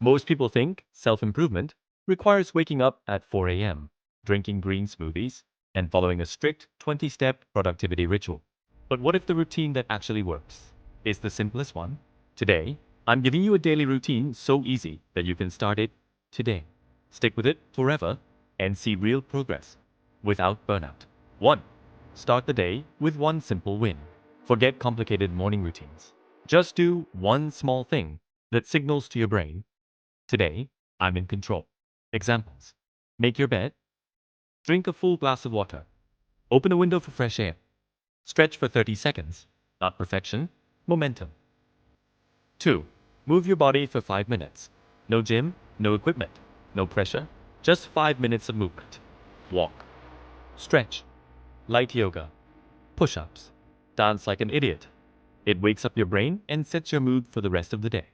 Most people think self-improvement requires waking up at 4 a.m., drinking green smoothies, and following a strict 20-step productivity ritual. But what if the routine that actually works is the simplest one? Today, I'm giving you a daily routine so easy that you can start it today. Stick with it forever and see real progress without burnout. 1. Start the day with one simple win. Forget complicated morning routines. Just do one small thing that signals to your brain, today, I'm in control. Examples. Make your bed. Drink a full glass of water. Open a window for fresh air. Stretch for 30 seconds. Not perfection, momentum. 2. Move your body for 5 minutes. No gym, no equipment, no pressure. Just 5 minutes of movement. Walk. Stretch. Light yoga. Push-ups. Dance like an idiot. It wakes up your brain and sets your mood for the rest of the day.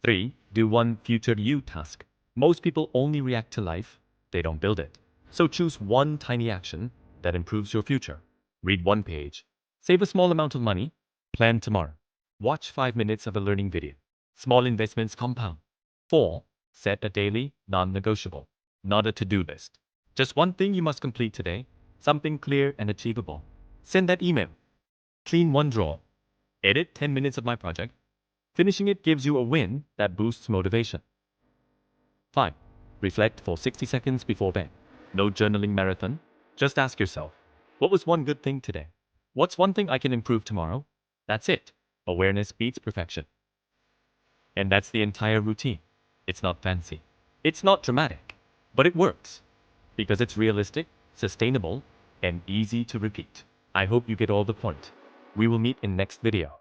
3. Do one future you task. Most people only react to life, they don't build it. So choose one tiny action that improves your future. Read one page. Save a small amount of money. Plan tomorrow. Watch 5 minutes of a learning video. Small investments compound. 4. Set a daily, non-negotiable. Not a to-do list. Just one thing you must complete today. Something clear and achievable. Send that email. Clean one drawer. Edit 10 minutes of my project. Finishing it gives you a win that boosts motivation. 5. Reflect for 60 seconds before bed. No journaling marathon. Just ask yourself, what was one good thing today? What's one thing I can improve tomorrow? That's it. Awareness beats perfection. And that's the entire routine. It's not fancy. It's not dramatic. But it works. Because it's realistic, sustainable, and easy to repeat. I hope you get all the point. We will meet in next video.